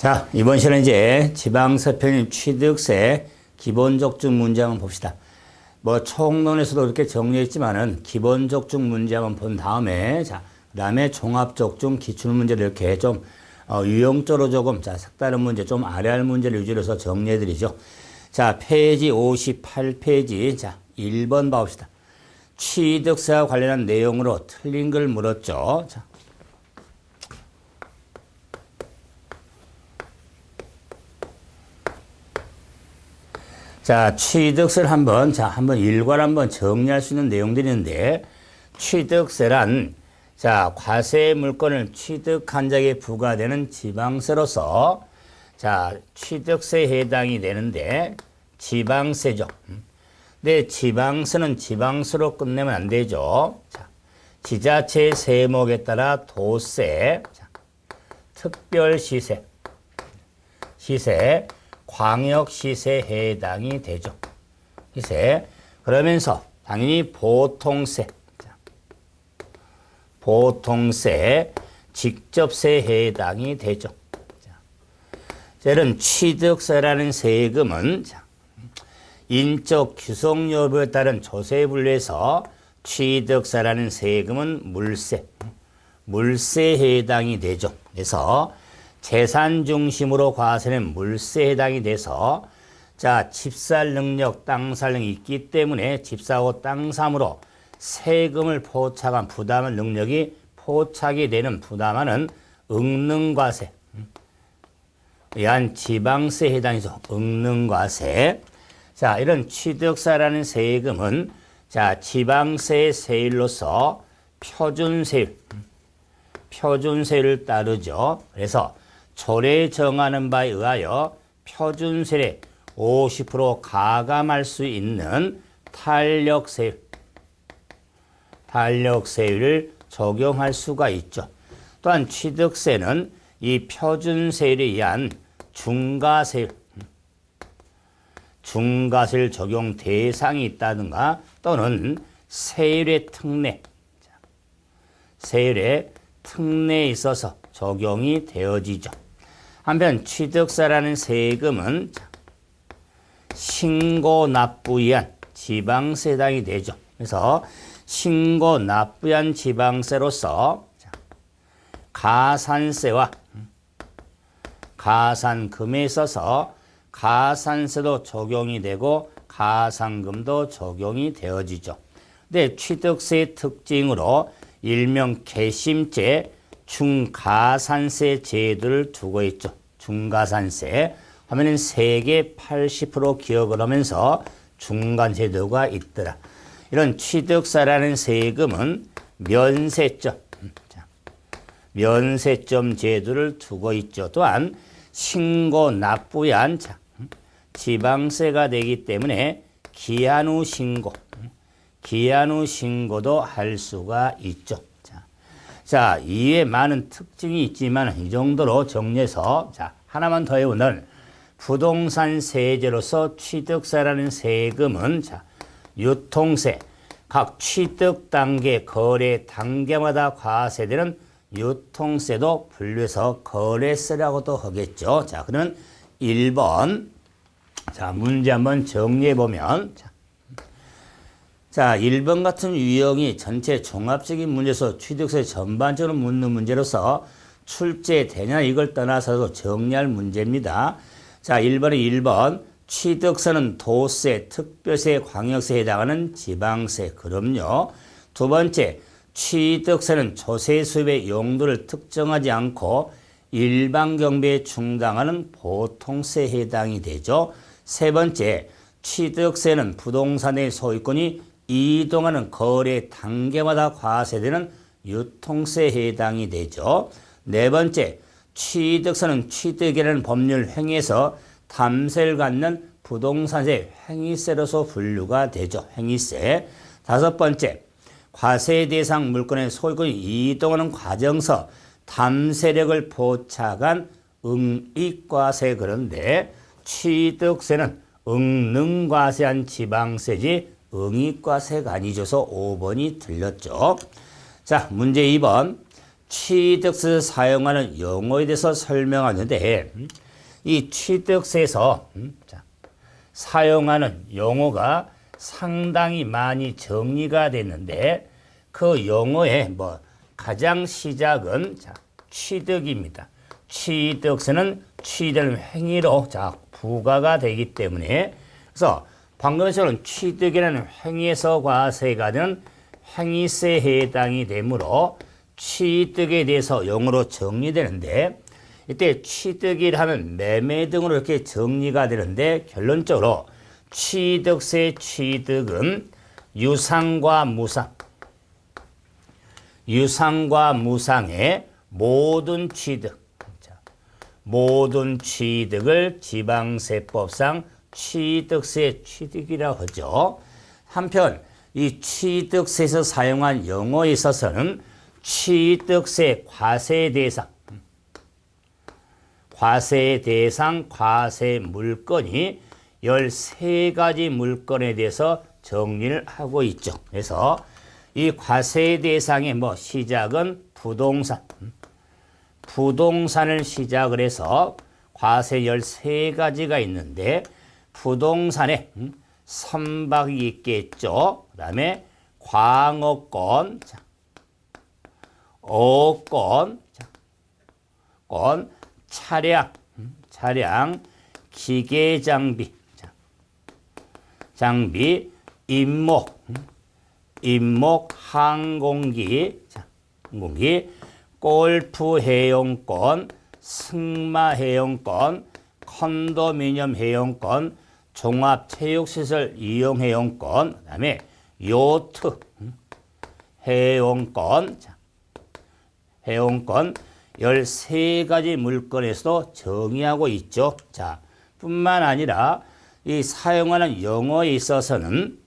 자, 이번 시간에 이제 지방세 편입 취득세 기본적중 문제 한번 봅시다. 뭐 총론에서도 그렇게 정리했지만은 기본적중 문제 한번 본 다음에 자, 그다음에 종합적중 기출문제를 이렇게 좀 유형적으로 조금 자, 색다른 문제 좀 아래할 문제를 위주로 해서 정리해 드리죠. 자, 페이지 58페이지 자, 1번 봐봅시다. 취득세와 관련한 내용으로 틀린 걸 물었죠. 자, 취득세를 한번 일괄 한번 정리할 수 있는 내용들이 있는데, 취득세란, 자, 과세 물건을 취득한 자에게 부과되는 지방세로서, 자, 취득세에 해당이 되는데, 지방세죠. 근데 지방세는 지방세로 끝내면 안 되죠. 자, 지자체 세목에 따라 도세, 자, 특별시세, 시세, 광역시세에 해당이 되죠. 시세. 그러면서 당연히 보통세, 보통세, 직접세에 해당이 되죠. 이런 취득세라는 세금은 인적 규속 여부에 따른 조세에 분류해서 취득세라는 세금은 물세에 해당이 되죠. 그래서 재산 중심으로 과세는 물세에 해당이 돼서 자, 집살 능력, 땅 살 능력이 있기 때문에 집사고 땅 삼으로 세금을 포착한 부담한 능력이 포착이 되는 부담하는 응능과세, 의한 지방세에 해당해서 응능과세. 자, 이런 취득세라는 세금은 자, 지방세의 세율로서 표준세율을 따르죠. 그래서 조례에 정하는 바에 의하여 표준세율에 50% 가감할 수 있는 탄력세율을 적용할 수가 있죠. 또한 취득세는 이 표준세율에 의한 중과세율 적용 대상이 있다든가 또는 세율의 특례에 있어서 적용이 되어지죠. 한편 취득세라는 세금은 신고 납부에 의한 지방세에 해당이 되죠. 그래서 신고 납부에 의한 지방세로서 가산세와 가산금에 있어서 가산세도 적용이 되고 가산금도 적용이 되어지죠. 근데 취득세의 특징으로 일명 개심제 중가산세 제도를 두고 있죠. 중가산세 하면은 세계 80% 기억을 하면서 중간제도가 있더라. 이런 취득세라는 세금은 면세점 제도를 두고 있죠. 또한 신고 납부에 한 지방세가 되기 때문에 기한 후 신고도 할 수가 있죠. 자, 이에 많은 특징이 있지만 이 정도로 정리해서 자, 하나만 더 해보면 부동산 세제로서 취득세라는 세금은 자, 유통세, 각 취득 단계, 거래 단계마다 과세되는 유통세도 분류해서 거래세라고도 하겠죠. 자, 그러면 1번. 자, 문제 한번 정리해 보면 자, 1번 같은 유형이 전체 종합적인 문제에서 취득세 전반적으로 묻는 문제로서 출제되냐 이걸 떠나서도 정리할 문제입니다. 자, 1번 취득세는 도세, 특별세, 광역세에 해당하는 지방세. 그럼요. 두 번째, 취득세는 조세 수입의 용도를 특정하지 않고 일반 경비에 충당하는 보통세에 해당이 되죠. 세 번째, 취득세는 부동산의 소유권이 이동하는 거래 단계마다 과세되는 유통세에 해당이 되죠. 네 번째, 취득세는 취득이라는 법률 행위에서 탐세를 갖는 부동산세 행위세로서 분류가 되죠. 행위세. 다섯 번째, 과세 대상 물건의 소유권이 이동하는 과정에서 탐세력을 포착한 응익과세. 그런데 취득세는 응능과세한 지방세지 응익과세가 아니줘서 5번이 틀렸죠. 자, 문제 2번. 취득세에서 사용하는 용어에 대해서 설명하는데 이 취득세에서 사용하는 용어가 상당히 많이 정리가 됐는데 그 용어의 가장 시작은 취득입니다. 취득세는 취득 행위로 부과가 되기 때문에 그래서 방금 전에 취득이라는 행위에서 과세가 되는 행위세에 해당이 되므로 취득에 대해서 용어로 정리되는데 이때 취득이라 하면 매매 등으로 이렇게 정리가 되는데 결론적으로 취득세 취득은 유상과 무상의 모든 취득, 모든 취득을 지방세법상 취득세 취득이라고 하죠. 한편 이 취득세에서 사용한 용어에 있어서는 취득세 과세 대상 과세 물건이 13가지 물건에 대해서 정리를 하고 있죠. 그래서 이 과세 대상의 시작은 부동산을 시작을 해서 과세 13가지가 있는데 부동산에 선박이 있겠죠. 그 다음에 광어권, 어권, 차량, 기계장비, 임목, 항공기, 골프 회용권, 승마 회용권, 컨도미니엄 회용권, 종합체육시설 이용 회용권, 그 다음에 요트 회용권, 13가지 물건에서도 정의하고 있죠. 자, 뿐만 아니라 이 사용하는 용어에 있어서는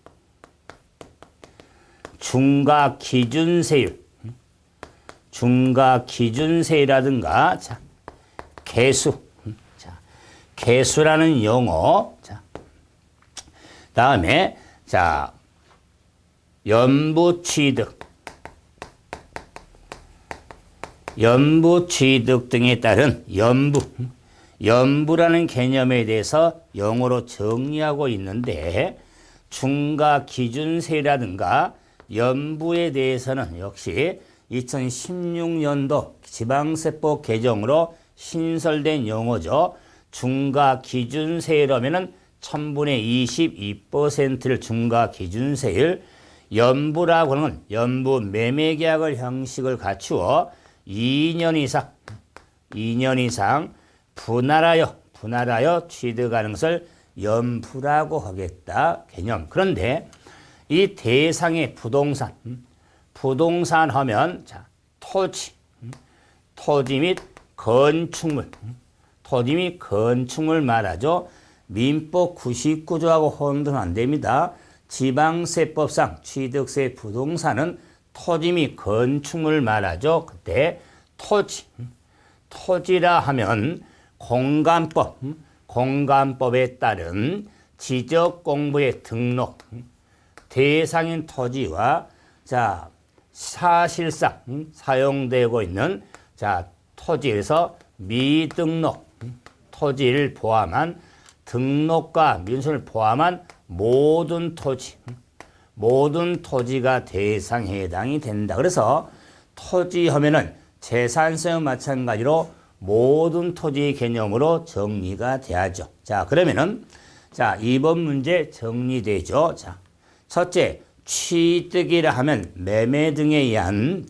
중과 기준세율이라든가 개수라는 용어, 다음에 연부취득 등에 따른 연부라는 개념에 대해서 영어로 정리하고 있는데 중과 기준세라든가 연부에 대해서는 역시 2016년도 지방세법 개정으로 신설된 용어죠. 중과 기준세율이라면은 1000분의 22%를 중과 기준세율, 연부라고 하는 건 연부 매매계약을 형식을 갖추어 2년 이상 분할하여 취득하는 것을 연부라고 하겠다 개념. 그런데 이 대상의 부동산 하면 토지 및 건축물 말하죠. 민법 99조하고 혼동은 안 됩니다. 지방세법상 취득세 부동산은 토지 및 건축물 말하죠. 그때 토지라 하면 공간법에 따른 지적공부의 등록, 대상인 토지와 사실상 사용되고 있는 토지에서 미등록 토지를 포함한 등록과 민선을 포함한 모든 토지가 대상에 해당이 된다. 그래서 토지 하면은 재산세와 마찬가지로 모든 토지 개념으로 정리가 돼야죠. 그러면은 2번 문제 정리되죠. 첫째, 취득이라 하면 매매 등에 의한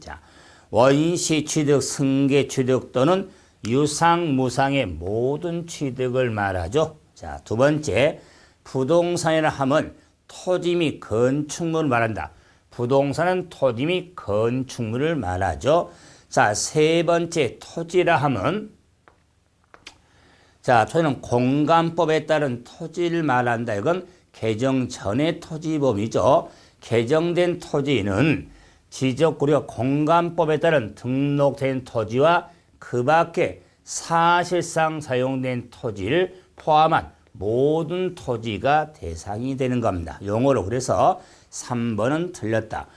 원시 취득, 승계 취득 또는 유상, 무상의 모든 취득을 말하죠. 두 번째, 부동산이라 하면 토지 및 건축물을 말한다. 부동산은 토지 및 건축물을 말하죠. 세 번째, 토지라 하면 토지는 공간법에 따른 토지를 말한다. 이건 개정 전의 토지범위죠. 개정된 토지는 지적구려 공간법에 따른 등록된 토지와 그 밖에 사실상 사용된 토지를 포함한 모든 토지가 대상이 되는 겁니다. 용어로. 그래서 3번은 틀렸다.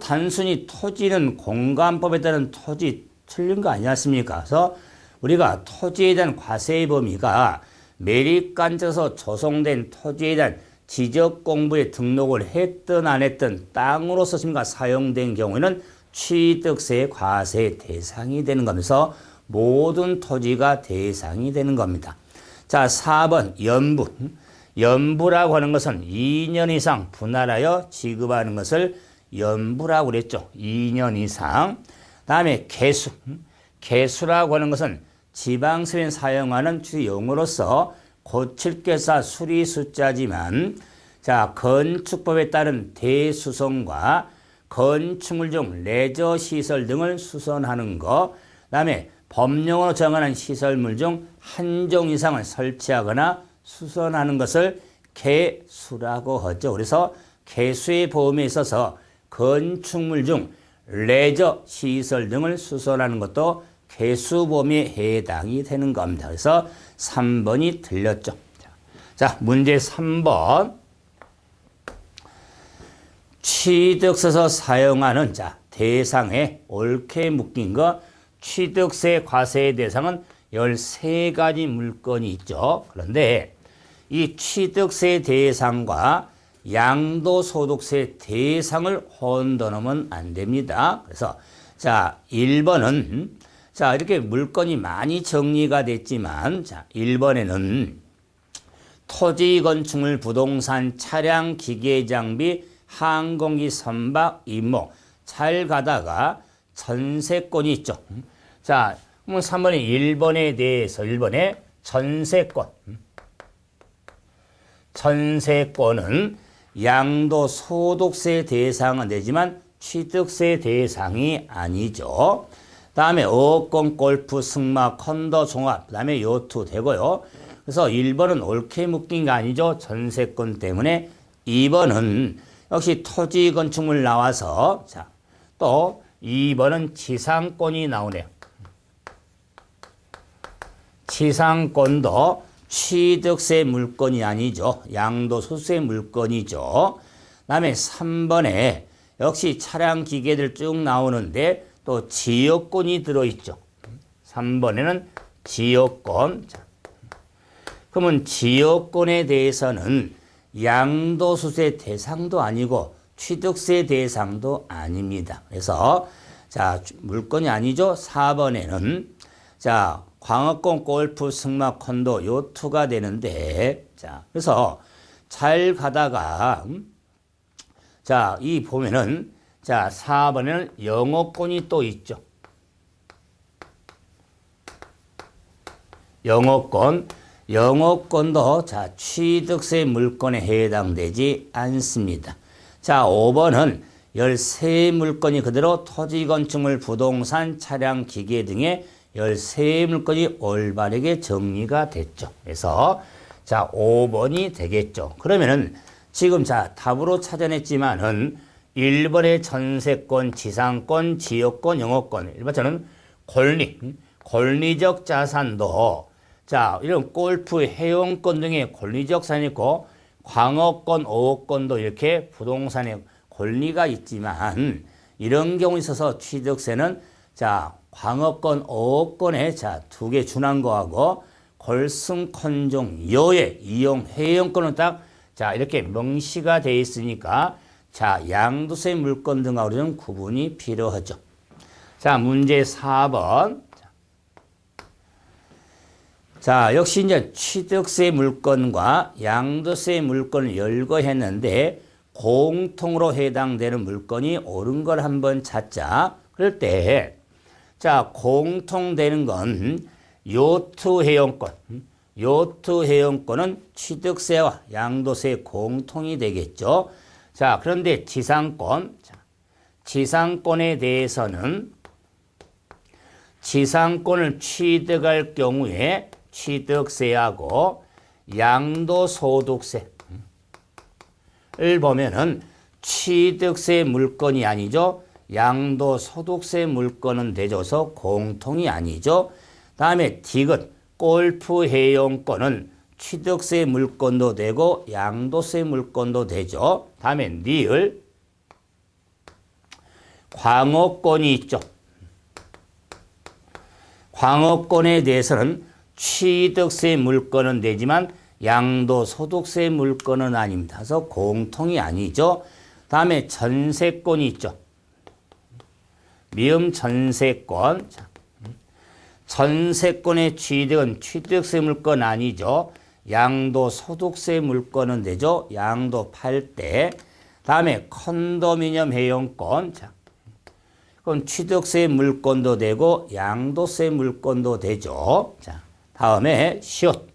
단순히 토지는 공간법에 따른 토지 틀린 거 아니지 않습니까? 그래서 우리가 토지에 대한 과세의 범위가 매립관에서 조성된 토지에 대한 지적 공부에 등록을 했든 안 했든 땅으로서 사용된 경우에는 취득세 과세 대상이 되는 거면서 모든 토지가 대상이 되는 겁니다. 자, 4번 연부. 연부라고 하는 것은 2년 이상 분할하여 지급하는 것을 연부라고 그랬죠. 2년 이상. 다음에 개수. 개수라고 하는 것은 지방세에 사용하는 용어로서 고칠계사 수리 숫자지만 자, 건축법에 따른 대수선과 건축물 중 레저 시설 등을 수선하는 것, 그다음에 법령으로 정하는 시설물 중 한 종 이상을 설치하거나 수선하는 것을 개수라고 하죠. 그래서 개수의 보험에 있어서 건축물 중 레저 시설 등을 수선하는 것도 개수보험에 해당이 되는 겁니다. 그래서 3번이 틀렸죠. 자, 문제 3번. 취득세에서 사용하는 자, 대상에 옳게 묶인 것, 취득세 과세의 대상은 13가지 물건이 있죠. 그런데 이 취득세 대상과 양도소득세 대상을 혼돈하면 안 됩니다. 그래서 자, 1번은 자, 이렇게 물건이 많이 정리가 됐지만 자, 1번에는 토지, 건축물, 부동산, 차량, 기계, 장비, 항공기, 선박, 임목, 잘 가다가 전세권이 있죠. 자, 그러면 3번에 1번에 대해서 1번에 전세권. 전세권은 양도소득세 대상은 되지만 취득세 대상이 아니죠. 다음에 어권, 골프, 승마, 콘도, 종합, 그 다음에 요트 되고요. 그래서 1번은 옳게 묶인 게 아니죠. 전세권 때문에. 2번은 역시 토지, 건축물 나와서 자, 또 2번은 지상권이 나오네요. 지상권도 취득세 물건이 아니죠. 양도소득세 물건이죠. 그 다음에 3번에 역시 차량, 기계들 쭉 나오는데 또 지역권이 들어있죠. 3번에는 지역권. 자, 그러면 지역권에 대해서는 양도소득세 대상도 아니고 취득세 대상도 아닙니다. 그래서 자, 물건이 아니죠. 4번에는 자, 광업권, 골프, 승마, 콘도, 요트가 되는데 자, 그래서 잘 가다가 자, 이 보면은 자, 4번에는 영업권이 또 있죠. 영업권. 영업권도 자, 취득세 물건에 해당되지 않습니다. 자, 5번은 13물건이 그대로 토지, 건축물, 부동산, 차량, 기계 등의 13물건이 올바르게 정리가 됐죠. 그래서 자, 5번이 되겠죠. 그러면은 지금 자, 답으로 찾아냈지만은 1번의 전세권, 지상권, 지역권, 영업권. 1번 저는 권리적 자산도 자, 이런 골프, 회원권 등의 권리적 자산이 있고 광업권, 어업권도 이렇게 부동산의 권리가 있지만 이런 경우에 있어서 취득세는 자, 광업권, 어업권에 자, 두 개 준한 거하고 골승, 콘종, 여해, 이용, 회원권은 딱 자, 이렇게 명시가 되어 있으니까 자, 양도세 물건 등하고는 구분이 필요하죠. 자, 문제 4번. 자, 역시 이제 취득세 물건과 양도세 물건을 열거했는데 공통으로 해당되는 물건이 옳은 걸 한번 찾자. 그럴 때, 자, 공통되는 건 요트 회원권. 요트 회원권은 취득세와 양도세 공통이 되겠죠. 자, 그런데 지상권. 자, 지상권에 대해서는 지상권을 취득할 경우에 취득세하고 양도소득세를 보면은 취득세 물건이 아니죠. 양도소득세 물건은 되줘서 공통이 아니죠. 다음에 디귿, 골프 회원권은 취득세 물건도 되고 양도세 물건도 되죠. 다음에 니을, 광업권이 있죠. 광업권에 대해서는 취득세 물건은 되지만 양도소득세 물건은 아닙니다. 그래서 공통이 아니죠. 다음에 전세권이 있죠. 미음 전세권. 전세권의 취득은 취득세 물건 아니죠. 양도소득세 물건은 되죠. 양도 팔 때. 다음에 컨도미니엄 회원권. 자, 그럼 취득세 물건도 되고 양도세 물건도 되죠. 자, 다음에 시옷.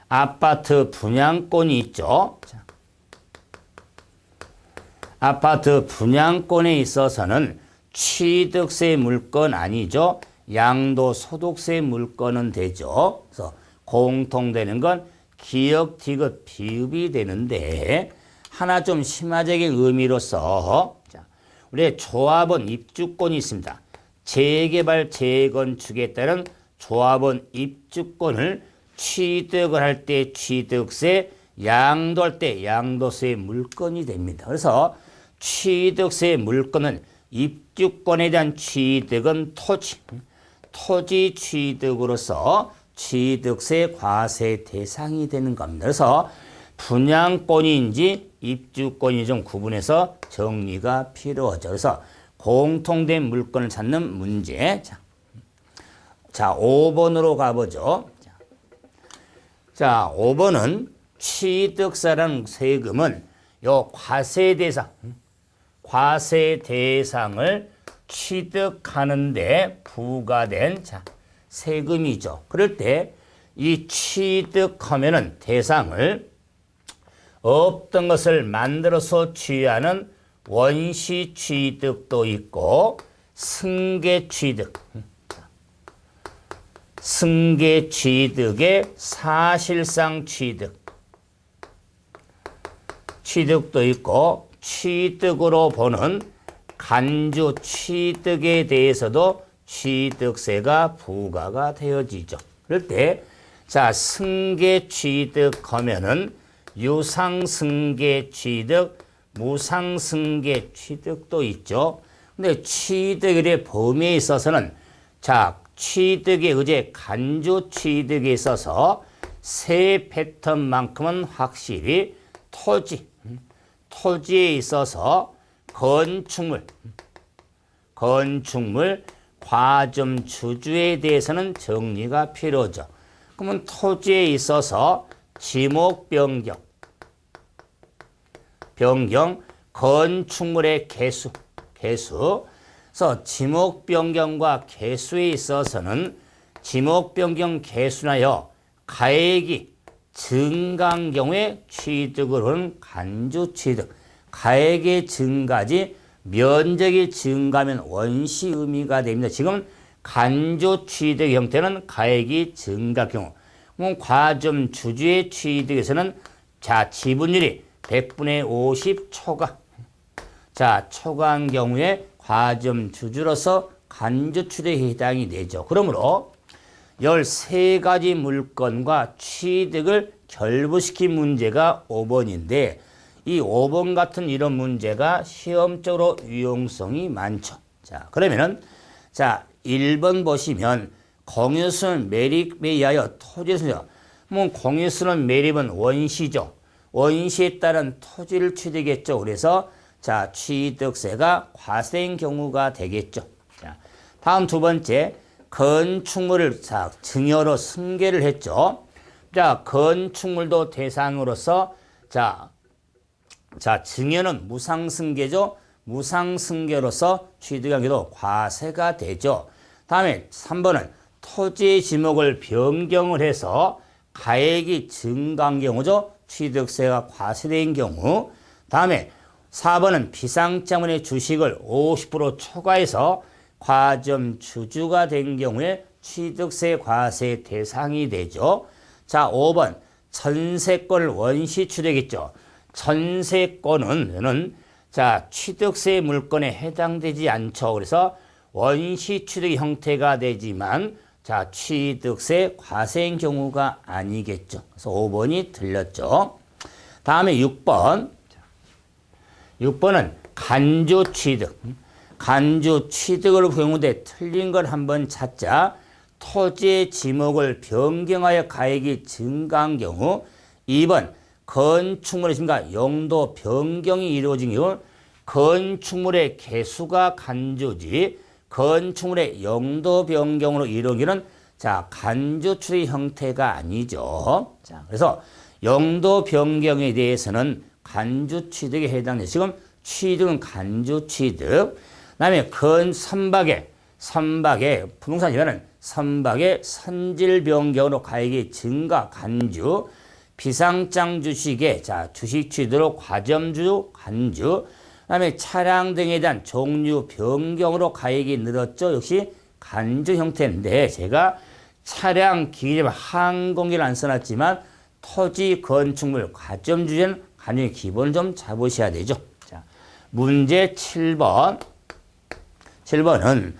아파트 분양권이 있죠. 자, 아파트 분양권에 있어서는 취득세 물건 아니죠. 양도소득세 물건은 되죠. 그래서 공통되는 건 기역, 디귿, 비읍이 되는데 하나 좀 심화적인 의미로서 자, 우리 조합원 입주권이 있습니다. 재개발, 재건축에 따른 조합원 입주권을 취득을 할 때 취득세, 양도할 때 양도세 물건이 됩니다. 그래서 취득세 물건은 입주권에 대한 취득은 토지 취득으로서 취득세 과세 대상이 되는 겁니다. 그래서 분양권인지 입주권인지 좀 구분해서 정리가 필요하죠. 그래서 공통된 물건을 찾는 문제. 자, 5번으로 가보죠. 자, 5번은 취득세라는 세금은 요 과세 대상을 취득하는데 부과된 세금이죠. 그럴 때 이 취득하면은 대상을 없던 것을 만들어서 취하는 원시 취득도 있고 승계 취득의 사실상 취득도 있고 취득으로 보는 간주 취득에 대해서도 취득세가 부과가 되어지죠. 그럴 때, 자, 승계 취득하면은 유상승계 취득, 무상승계 취득도 있죠. 근데 취득의 범위에 있어서는, 자, 취득의 의제 간주 취득에 있어서 세 패턴만큼은 확실히 토지에 있어서 건축물, 과점 주주에 대해서는 정리가 필요하죠. 그러면 토지에 있어서 지목 변경, 건축물의 개수. 그래서 지목 변경과 개수에 있어서는 지목 변경 개수나요 가액이 증가한 경우에 취득을 하는 간주 취득. 가액의 증가지 면적이 증가하면 원시 의미가 됩니다. 지금 간주 취득 형태는 가액이 증가할 경우. 그럼 과점 주주의 취득에서는 자, 지분율이 100분의 50 초과. 자, 초과한 경우에 과점 주주로서 간주 취득에 해당이 되죠. 그러므로 13가지 물건과 취득을 결부시킨 문제가 5번인데 이 5번 같은 이런 문제가 시험적으로 유용성이 많죠. 자, 그러면은 자, 1번 보시면 공유수는 매립에 의하여 토지수요. 뭐 공유수는 매립은 원시죠. 원시에 따른 토지를 취득했죠. 그래서 자, 취득세가 과세인 경우가 되겠죠. 자, 다음 두 번째 건축물을 자, 증여로 승계를 했죠. 자, 건축물도 대상으로서 자, 증여는 무상승계죠. 무상승계로서 취득한 경우도 과세가 되죠. 다음에 3번은 토지의 지목을 변경을 해서 가액이 증가한 경우죠. 취득세가 과세된 경우. 다음에 4번은 비상장원의 주식을 50% 초과해서 과점 주주가 된 경우에 취득세 과세 대상이 되죠. 자, 5번 전세권을 원시 취득했죠. 전세권은 자, 취득세 물건에 해당되지 않죠. 그래서 원시 취득 형태가 되지만 자, 취득세 과세인 경우가 아니겠죠. 그래서 5번이 틀렸죠. 다음에 6번. 6번은 간주 취득. 간주 취득을 경우에 틀린 걸 한번 찾자. 토지의 지목을 변경하여 가액이 증가한 경우 2번 건축물의 증가 용도 변경이 이루어진 경우 건축물의 개수가 간주지 건축물의 용도 변경으로 이루어지는 자 간주 추리 형태가 아니죠. 자 그래서 용도 변경에 대해서는 간주 취득에 해당돼요. 지금 취득은 간주 취득. 그다음에 선박의 부동산 이거는 선박의 선질 변경으로 가액이 증가 간주. 비상장 주식의 자 주식 취득으로 과점주 간주. 그다음에 차량 등에 대한 종류 변경으로 가액이 늘었죠. 역시 간주 형태인데 제가 차량, 기계점, 항공기를 안 써놨지만 토지, 건축물, 과점 주제는 간주의 기본을 좀 잡으셔야 되죠. 자, 문제 7번. 7번은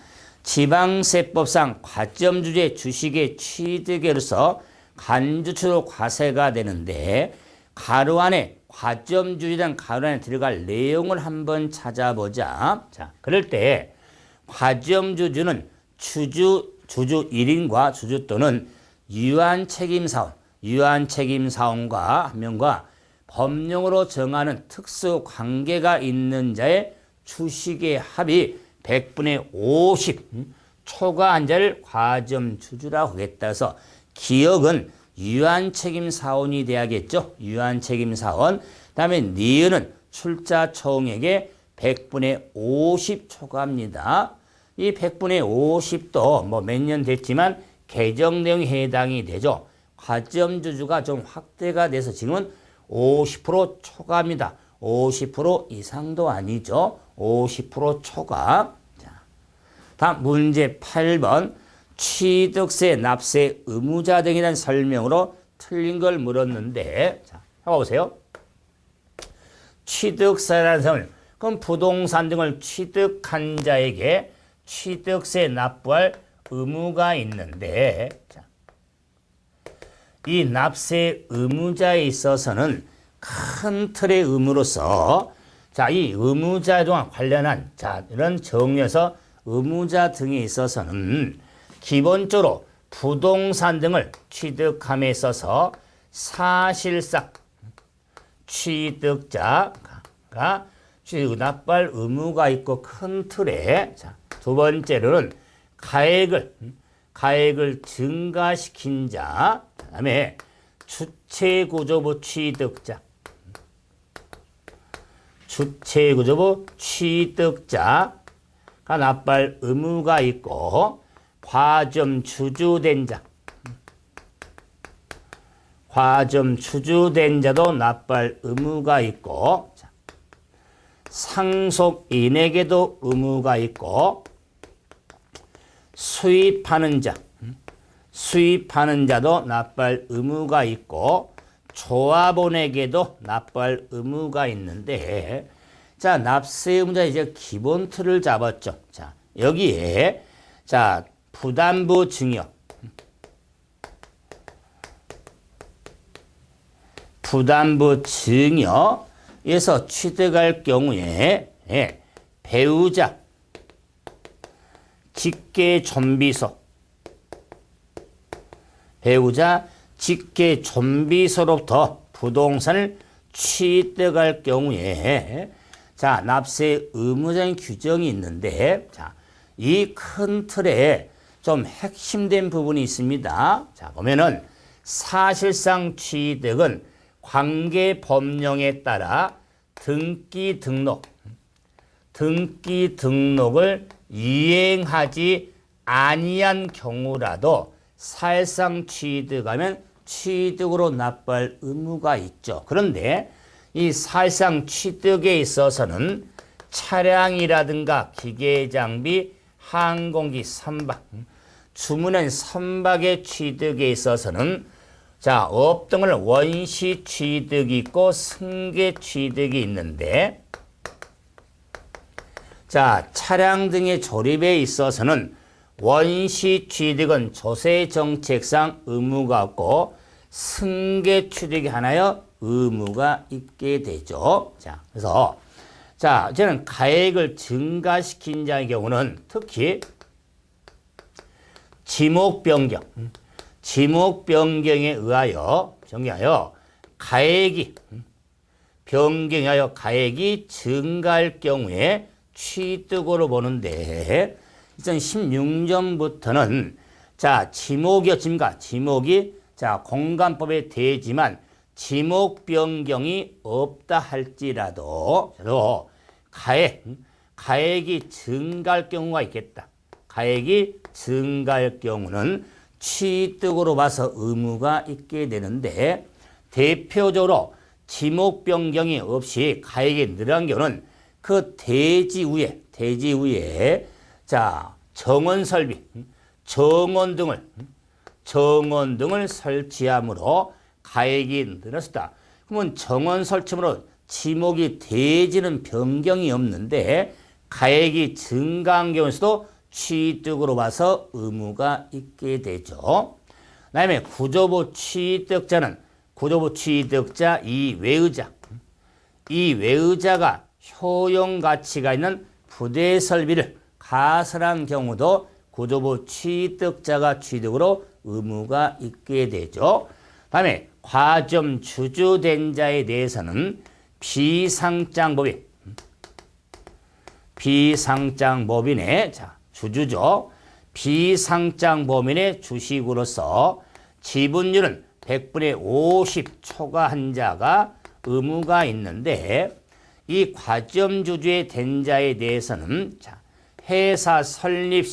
지방세법상 과점 주제 주식의 취득에로서 간주처로 과세가 되는데 가로 안에 과점 주제란 가로 안에 들어갈 내용을 한번 찾아보자. 자, 그럴 때 과점 주주는 주주 1인과 주주 또는 유한책임사원과 한 명과 법령으로 정하는 특수 관계가 있는 자의 주식의 합이 100분의 50 초과한 자를 과점주주라고 하겠다. 그래서 기억은 유한책임사원이 돼야겠죠. 유한책임사원. 그다음에 니은은 출자 총액의 100분의 50 초과합니다. 이 100분의 50도 뭐 몇 년 됐지만 개정 내용에 해당이 되죠. 과점주주가 좀 확대가 돼서 지금은 50% 초과합니다. 50% 이상도 아니죠. 50% 초과. 자, 다음 문제 8번. 취득세, 납세, 의무자 등에 대한 설명으로 틀린 걸 물었는데 자, 해보세요. 취득세라는 설명. 그럼 부동산 등을 취득한 자에게 취득세 납부할 의무가 있는데 자, 이 납세 의무자에 있어서는 큰 틀의 의무로서 자, 이 의무자에 관련한 자, 이런 정리에서 의무자 등에 있어서는 기본적으로 부동산 등을 취득함에 있어서 사실상 취득자가 취득 납부할 의무가 있고 큰 틀에 자, 두 번째로는 가액을 증가시킨 자, 그다음에 주체구조부 취득자가 납부할 의무가 있고 과점 주주된 자도 납부할 의무가 있고 자, 상속인에게도 의무가 있고 수입하는 자도 납부할 의무가 있고 조합원에게도 납부할 의무가 있는데 자, 납세 의무자 이제 기본 틀을 잡았죠. 자, 여기에 자, 부담부 증여에서 취득할 경우에 배우자 직계존비소로부터 부동산을 취득할 경우에 자, 납세 의무자인 규정이 있는데 자, 이 큰 틀에 좀 핵심된 부분이 있습니다. 자, 보면은 사실상 취득은 관계 법령에 따라 등기 등록을 이행하지 아니한 경우라도 사실상 취득하면 취득으로 납부할 의무가 있죠. 그런데 이 사실상 취득에 있어서는 차량이라든가 기계장비, 항공기, 선박, 주문한 선박의 취득에 있어서는 자, 업 등을 원시 취득이 있고 승계 취득이 있는데 자, 차량 등의 조립에 있어서는 원시 취득은 조세 정책상 의무가 없고 승계 취득이 하나여 의무가 있게 되죠. 자, 그래서 자, 저는 가액을 증가시킨 자의 경우는 특히 지목 변경. 지목 변경에 의하여 가액이 변경하여 가액이 증가할 경우에 취득으로 보는데 2016년부터는 자, 지목이었습니까? 지목이 자, 공간법에 되지만 지목 변경이 없다 할지라도 가액이 증가할 경우가 있겠다. 가액이 증가할 경우는 취득으로 봐서 의무가 있게 되는데 대표적으로 지목 변경이 없이 가액이 늘어난 경우는 그 대지 위에 자, 정원 설비, 정원 등을 설치함으로 가액이 늘었다. 그러면 정원 설치함으로 지목이 대지는 변경이 없는데 가액이 증가한 경우에서도 취득으로 봐서 의무가 있게 되죠. 그 다음에 구조부 취득자는 구조부 취득자 이 외의자가 효용 가치가 있는 부대 설비를 가설한 경우도 구조부 취득자가 취득으로 의무가 있게 되죠. 다음에 과점 주주된 자에 대해서는 비상장법인의 자, 주주죠. 비상장법인의 주식으로서 지분율은 100분의 50 초과한 자가 의무가 있는데 이 과점주주의 된 자에 대해서는 자, 회사 설립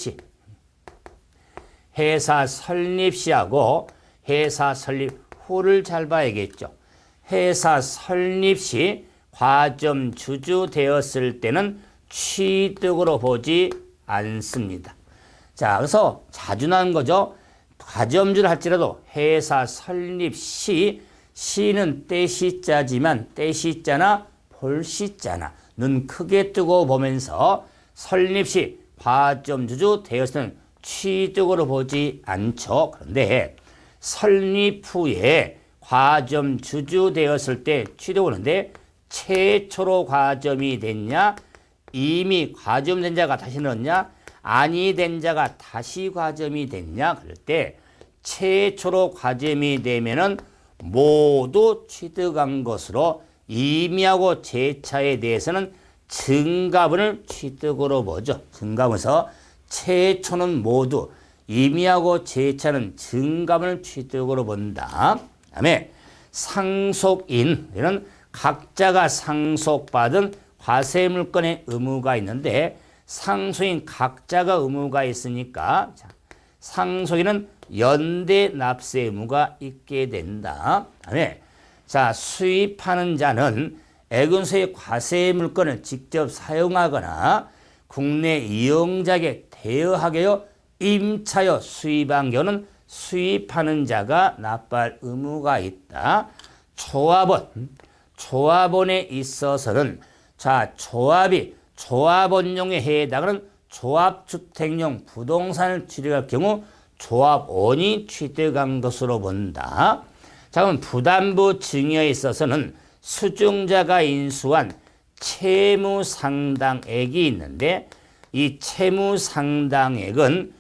시하고 회사 설립 후를 잘 봐야겠죠. 회사 설립 시 과점주주 되었을 때는 취득으로 보지 않습니다. 자, 그래서 자주 나는 거죠. 과점주를 할지라도 회사 설립 시는 떼시자지만 떼시자나 볼시자나 눈 크게 뜨고 보면서 설립 시 과점주주 되었을 때는 취득으로 보지 않죠. 그런데 설립 후에 과점주주 되었을 때 취득을 하는데 최초로 과점이 됐냐, 이미 과점된 자가 다시 넣었냐, 아니 된 자가 다시 과점이 됐냐 그럴 때 최초로 과점이 되면은 모두 취득한 것으로 임의하고 재차에 대해서는 증가분을 취득으로 보죠. 증가분에서 최초는 모두 임의하고 재차는 증가분을 취득으로 본다. 그 다음에 상속인 이런 각자가 상속받은 과세물건의 의무가 있는데 상속인 각자가 의무가 있으니까 자, 상속인은 연대 납세 의무가 있게 된다. 그다음에 자, 수입하는 자는 애근소의 과세 물건을 직접 사용하거나 국내 이용자에게 대여하게요 임차여 수입한 경우는 수입하는 자가 납부할 의무가 있다. 조합원에 있어서는 자, 조합원용에 해당하는 조합주택용 부동산을 취득할 경우 조합원이 취득한 것으로 본다. 자, 그럼 부담부 증여에 있어서는 수증자가 인수한 채무 상당액이 있는데 이 채무 상당액은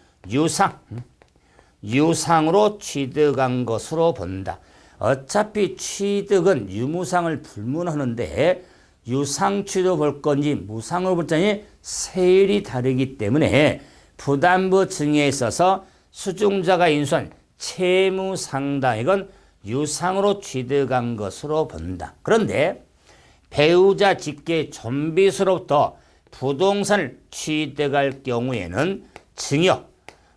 유상으로 취득한 것으로 본다. 어차피 취득은 유무상을 불문하는데 유상 취득 볼 건지 무상으로 볼 건지 세율이 다르기 때문에 부담부 증여에 있어서 수증자가 인수한 채무 상당액은 유상으로 취득한 것으로 본다. 그런데 배우자 직계 존비수로부터 부동산을 취득할 경우에는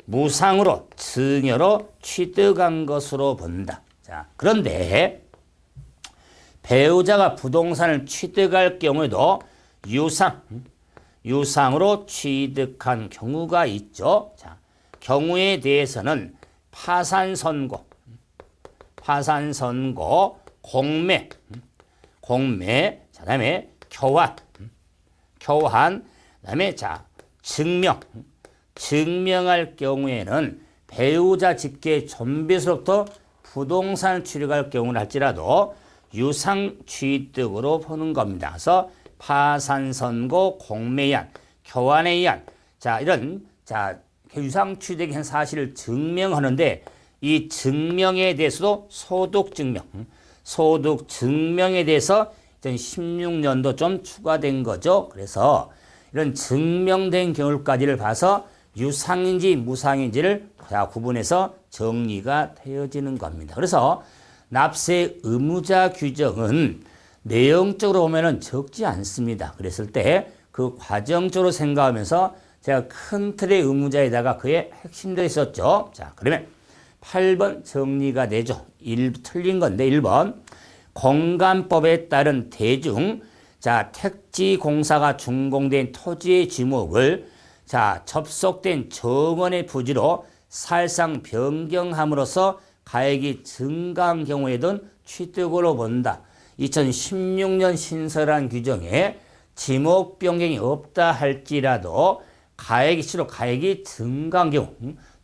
무상으로 증여로 취득한 것으로 본다. 자, 그런데 배우자가 부동산을 취득할 경우에도 유상으로 취득한 경우가 있죠. 자, 경우에 대해서는 파산선고, 공매, 자, 다음에 교환, 그다음에 자, 증명할 경우에는 배우자 직계 존비수로부터 부동산을 취득할 경우를 할지라도 유상 취득으로 보는 겁니다. 그래서 파산선고, 공매의안, 교환의 의안, 자, 이런 자, 유상취득의 사실을 증명하는데 이 증명에 대해서도 소득 증명에 대해서 2016년도 좀 추가된 거죠. 그래서 이런 증명된 경우까지를 봐서 유상인지 무상인지를 구분해서 정리가 되어지는 겁니다. 그래서 납세 의무자 규정은 내용적으로 보면은 적지 않습니다. 그랬을 때 그 과정적으로 생각하면서 제가 큰 틀의 의무자에다가 그의 핵심들이 있었죠. 자, 그러면 8번 정리가 되죠. 틀린 건데 1번 공간법에 따른 대중 택지 공사가 준공된 토지의 지목을 접속된 정원의 부지로 사실상 변경함으로써 가액이 증가한 경우에는 취득으로 본다. 2016년 신설한 규정에 지목 변경이 없다 할지라도 가액이 증가한 경우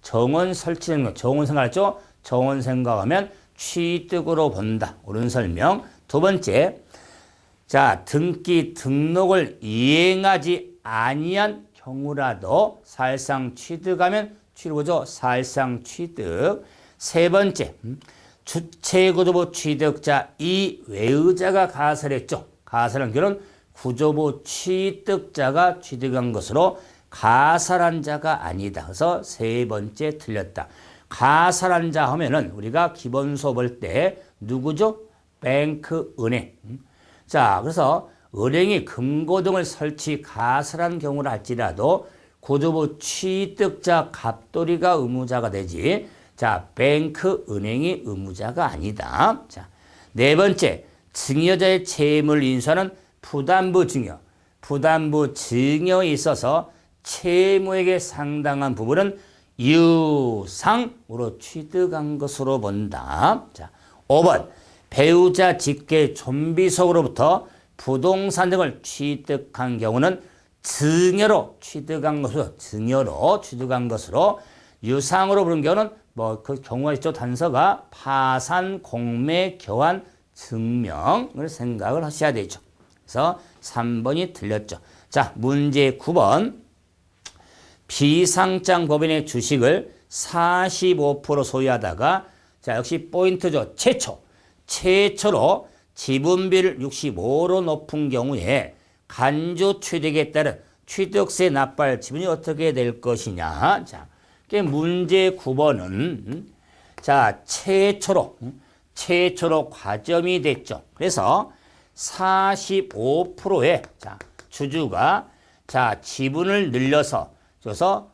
정원 설치된 거 정원 생각했죠? 정원 생각하면 취득으로 본다. 옳은 설명. 두 번째, 등록을 이행하지 아니한 경우라도 사실상 취득하면 취득보죠. 사실상 취득. 세 번째, 주체구조부 취득자 이외의자가 가설했죠. 가설한 경우는 구조부 취득자가 취득한 것으로 가설한 자가 아니다. 그래서 세 번째 틀렸다. 가설한 자 하면은 우리가 기본 수업 볼 때 누구죠? 뱅크, 은행. 그래서 은행이 금고 등을 설치 가설한 경우라 할지라도 구조부 취득자 갑돌이가 의무자가 되지. 뱅크, 은행이 의무자가 아니다. 네 번째, 증여자의 채무를 인수하는 부담부 증여에 있어서 채무에게 상당한 부분은 유상으로 취득한 것으로 본다. 5번, 배우자 직계 좀비속으로부터 부동산 등을 취득한 경우는 증여로 취득한 것으로 유상으로 부른 경우는 그 경우가 있죠. 단서가 파산, 공매, 교환, 증명을 생각을 하셔야 되죠. 그래서 3번이 틀렸죠. 문제 9번. 비상장 법인의 주식을 45% 소유하다가 역시 포인트죠. 최초로 지분비를 65로 높은 경우에 간주 취득에 따른 취득세 납부할 지분이 어떻게 될 것이냐. 문제 9번은 최초로 과점이 됐죠. 그래서 45%의 주주가 지분을 늘려서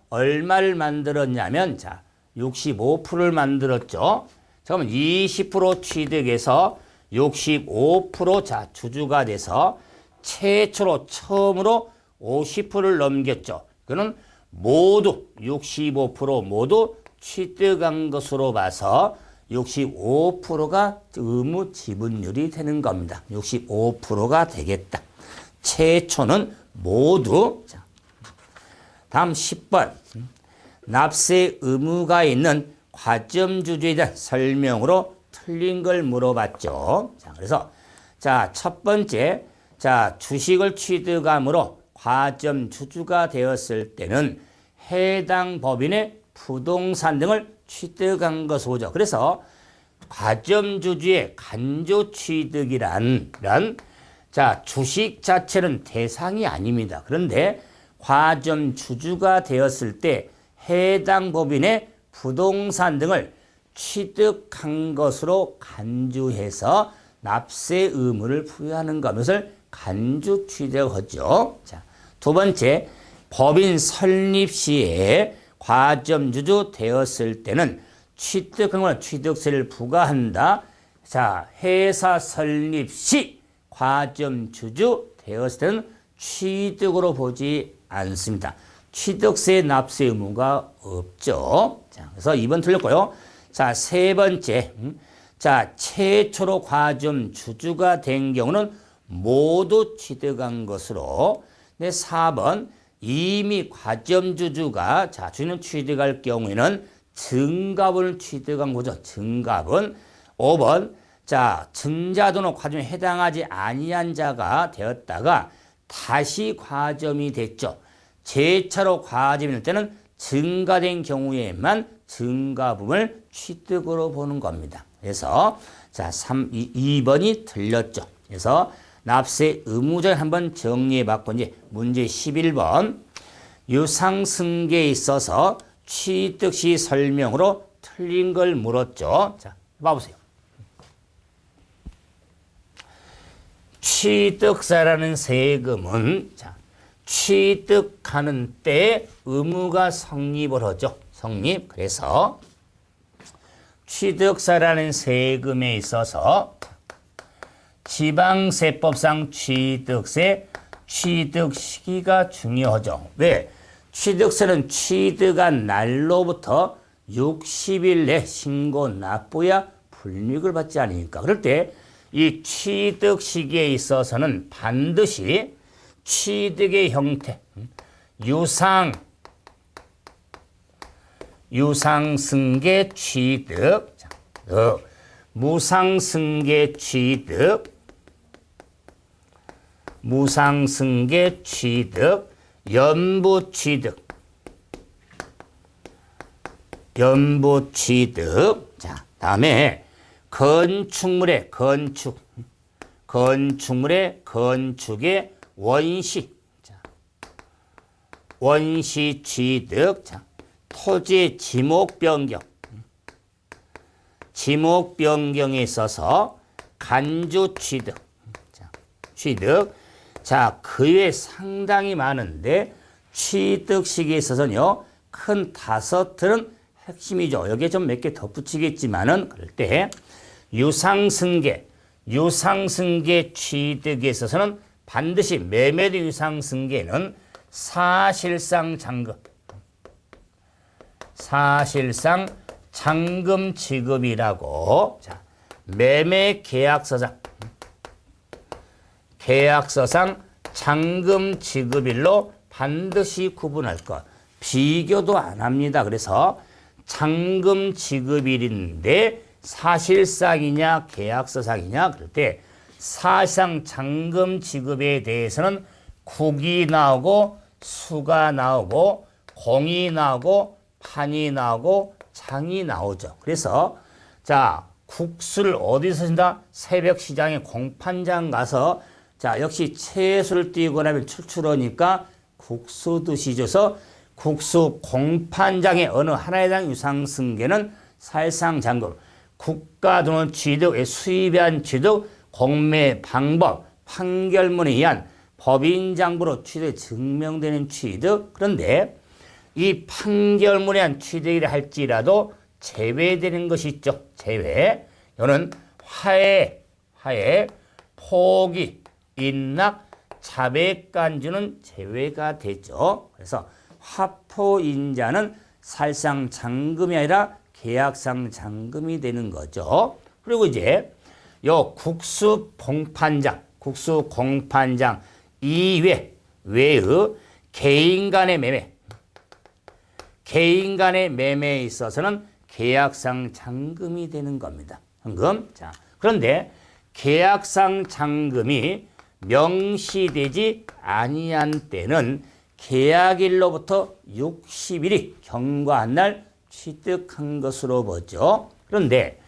얼마를 만들었냐면 65%를 만들었죠. 그러면 20% 취득해서 65% 주주가 돼서 처음으로 50%를 넘겼죠. 그는 모두 65% 모두 취득한 것으로 봐서 65%가 의무 지분율이 되는 겁니다. 65%가 되겠다. 최초는 모두. 다음 10번. 납세 의무가 있는 과점주주에 대한 설명으로 틀린 걸 물어봤죠. 그래서 첫 번째, 주식을 취득함으로 과점주주가 되었을 때는 해당 법인의 부동산 등을 취득한 것으로 보죠. 그래서 과점주주의 간주 취득이란 주식 자체는 대상이 아닙니다. 그런데 과점주주가 되었을 때 해당 법인의 부동산 등을 취득한 것으로 간주해서 납세 의무를 부여하는 것을 간주 취득하죠. 두 번째, 법인 설립 시에 과점주주 되었을 때는 취득한 걸 취득세를 부과한다. 회사 설립 시 과점주주 되었을 때는 취득으로 보지 않습니다. 취득세 납세 의무가 없죠. 그래서 2번 틀렸고요. 세 번째, 최초로 과점주주가 된 경우는 모두 취득한 것으로. 4번, 이미 과점주주가 주인은 취득할 경우에는 증가분을 취득한 거죠. 증가분. 5번, 증자도는 과점에 해당하지 아니한 자가 되었다가 다시 과점이 됐죠. 재차로 과점이 될 때는 증가된 경우에만 증가분을 취득으로 보는 겁니다. 그래서 자, 2번이 틀렸죠. 그래서 납세 의무자를 한번 정리해 봤고 이제 문제 11번 유상승계에 있어서 취득 시 설명으로 틀린 걸 물었죠. 자, 봐보세요. 취득세라는 세금은 자, 취득하는 때 의무가 성립을 하죠. 성립. 그래서 취득세라는 세금에 있어서 지방세법상 취득세 취득 시기가 중요하죠. 왜? 취득세는 취득한 날로부터 60일 내 신고 납부야 불이익을 받지 않으니까. 그럴 때 이 취득 시기에 있어서는 반드시 취득의 형태, 유상승계 취득, 무상승계 취득, 무상승계 취득, 연부 취득, 자, 다음에 건축물의 건축의 원시, 자, 원시 취득, 자, 토지의 지목 변경에 있어서 간주 취득, 자, 자, 그 외에 상당히 많은데 취득 시기에 있어서는요, 큰 5틀은 핵심이죠. 여기에 좀 몇 개 덧붙이겠지만은 그럴 때 유상승계 취득에 있어서는 반드시 매매의 유상승계는 사실상 잔금 지급이라고. 자, 매매 계약서상 잔금 지급일로 반드시 구분할 것. 비교도 안 합니다. 그래서 잔금 지급일인데 사실상이냐 계약서상이냐 그럴 때 사실상 잔금 지급에 대해서는 국이 나오고 수가 나오고 공이 나오고 판이 나오고 장이 나오죠. 그래서 자, 국수를 어디서 신다? 새벽 시장에 공판장 가서 자, 역시 채수를 띄고 나면 출출하니까 국수 드시줘서 국수 공판장의 어느 하나에 대한 유상승계는 사실상 잔금, 국가 돈을 취득, 수입에 대한 취득, 공매 방법, 판결문에 의한 법인장부로 취득 증명되는 취득. 그런데 이 판결문에 의한 취득이라 할지라도 제외되는 것이 있죠. 제외. 이거는 화해, 포기, 인락, 자백간주는 제외가 되죠. 그래서 화포인자는 사실상 잔금이 아니라 계약상 잔금이 되는 거죠. 그리고 이제 요 국수 공판장 외의 개인 간의 매매에 있어서는 계약상 잔금이 되는 겁니다. 현금. 자, 그런데 계약상 잔금이 명시되지 아니한 때는 계약일로부터 60일이 경과한 날 취득한 것으로 보죠. 그런데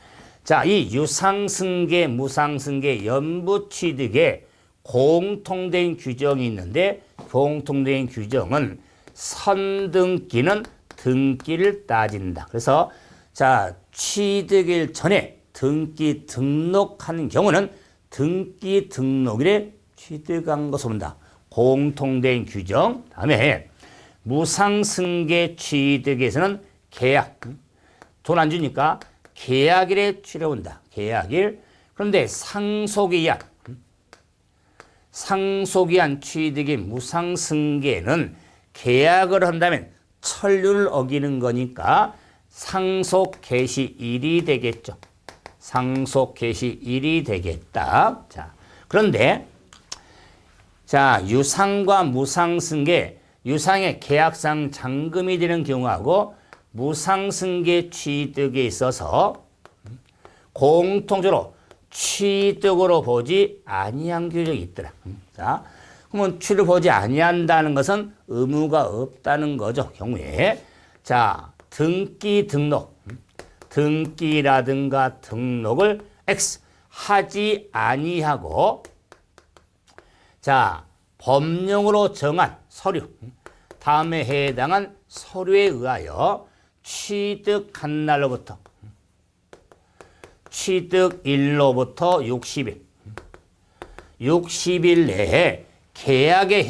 자, 이 유상승계, 무상승계, 연부취득에 공통된 규정이 있는데 공통된 규정은 선등기는 등기를 따진다. 그래서 자, 취득일 전에 등기 등록하는 경우는 등기 등록일에 취득한 것으로 본다. 공통된 규정. 다음에 무상승계 취득에서는 계약, 돈 안 주니까 계약일에 취득한다. 계약일. 그런데 상속이한 취득인 무상승계는 계약을 한다면 천륜을 어기는 거니까 상속 개시일이 되겠죠. 상속 개시일이 되겠다. 자, 그런데 자, 유상과 무상승계, 유상의 계약상 잔금이 되는 경우하고 무상승계 취득에 있어서 공통적으로 취득으로 보지 아니한 규정이 있더라. 자, 그러면 취득을 보지 아니한다는 것은 의무가 없다는 거죠. 경우에 자, 등기 등록. 등기라든가 등록을 X 하지 아니하고 자, 법령으로 정한 서류 다음에 해당한 서류에 의하여 취득한 날로부터 취득일로부터 60일 60일 내에 계약의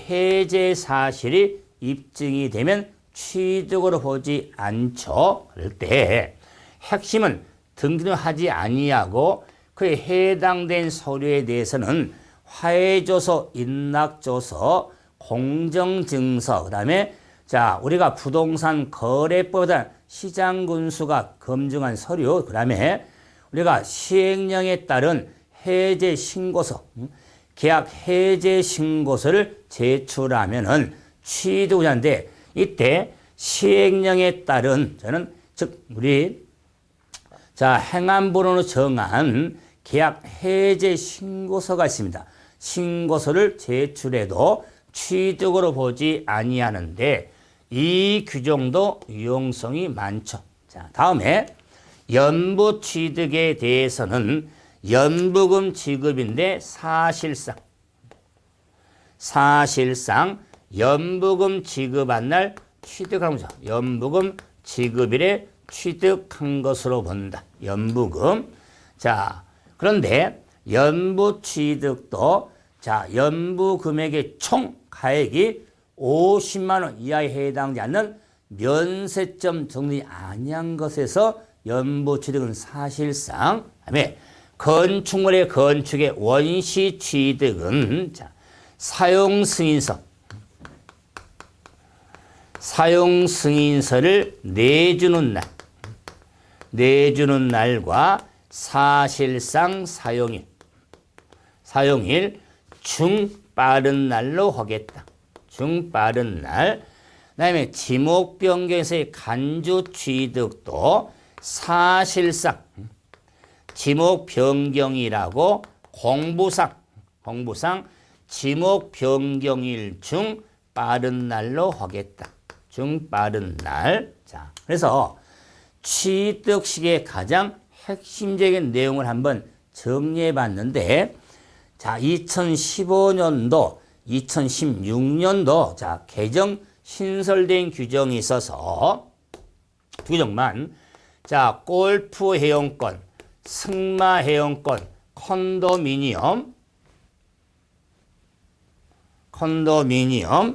해제 사실이 입증이 되면 취득으로 보지 않죠. 그럴 때 핵심은 등기는 하지 아니하고 그에 해당된 서류에 대해서는 화해조서, 인락조서, 공정증서, 그 다음에 자, 우리가 부동산 거래법보다 시장군수가 검증한 서류, 그 다음에 우리가 시행령에 따른 해제 신고서, 계약 해제 신고서를 제출하면은 취득자인데 이때 시행령에 따른 저는 즉 우리 자, 행안부로 정한 계약 해제 신고서가 있습니다. 신고서를 제출해도 취득으로 보지 아니하는데 이 규정도 유용성이 많죠. 자, 다음에 연부 취득에 대해서는 연부금 지급인데 사실상 연부금 지급한 날 취득한 거죠. 연부금 지급일에 취득한 것으로 본다. 연부금. 자, 그런데 연부 취득도 자, 연부 금액의 총 가액이 50만 원 이하에 해당되지 않는 면세점 정리 아니한 것에서 연부 취득은 사실상 그다음에 건축물의 건축의 원시 취득은 자, 사용 승인서를 내주는 날과 사실상 사용일 중 빠른 날로 하겠다. 중 빠른 날. 그다음에 지목 변경에서의 간주 취득도 사실상 지목 변경이라고 공부상 지목 변경일 중 빠른 날로 하겠다. 중 빠른 날. 자, 그래서 취득식의 가장 핵심적인 내용을 한번 정리해 봤는데 자, 2015년도, 2016년도 자, 개정 신설된 규정이 있어서 규정만 자, 골프 회원권, 승마 회원권, 컨도미니엄,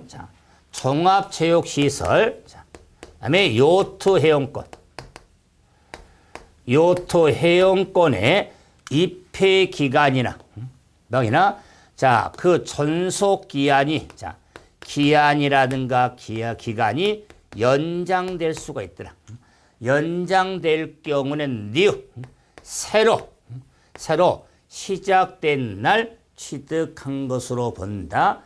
자, 종합체육시설, 자, 그다음에 요트 회원권의 입회 기간이나 자, 그 존속 기한이 자, 기한이라든가 기간이 연장될 수가 있더라. 연장될 경우는 새로 시작된 날 취득한 것으로 본다.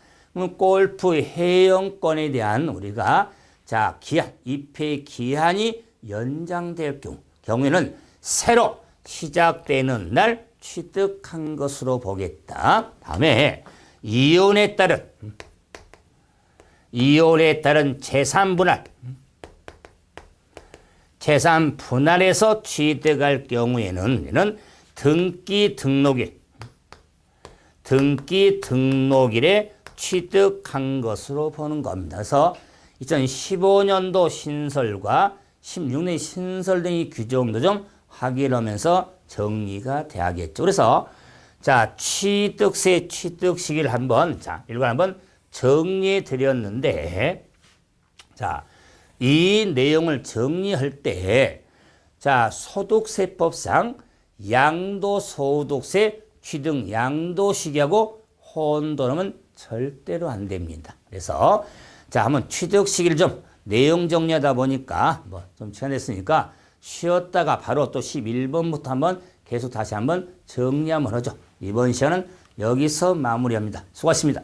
골프 회원권에 대한 우리가 자, 입회 기한이 연장될 경우에는 새로 시작되는 날 취득한 것으로 보겠다. 다음에 이혼에 따른 재산 분할에서 취득할 경우에는 등기 등록일에 취득한 것으로 보는 겁니다. 그래서 2015년도 신설과 16년 신설된 이 규정도 좀 확인하면서 정리가 돼야겠죠. 그래서 자, 취득세 취득시기를 한번 자, 일괄 한번 정리해 드렸는데 자, 이 내용을 정리할 때 자, 소득세법상 양도소득세 취득 양도시기하고 혼돈하면 절대로 안 됩니다. 그래서 자, 한번 취득시기를 좀 내용 정리하다 보니까 뭐 좀 시간 됐으니까 쉬었다가 바로 또 11번부터 한번 계속 다시 한번 정리 한번 하죠. 이번 시간은 여기서 마무리합니다. 수고하셨습니다.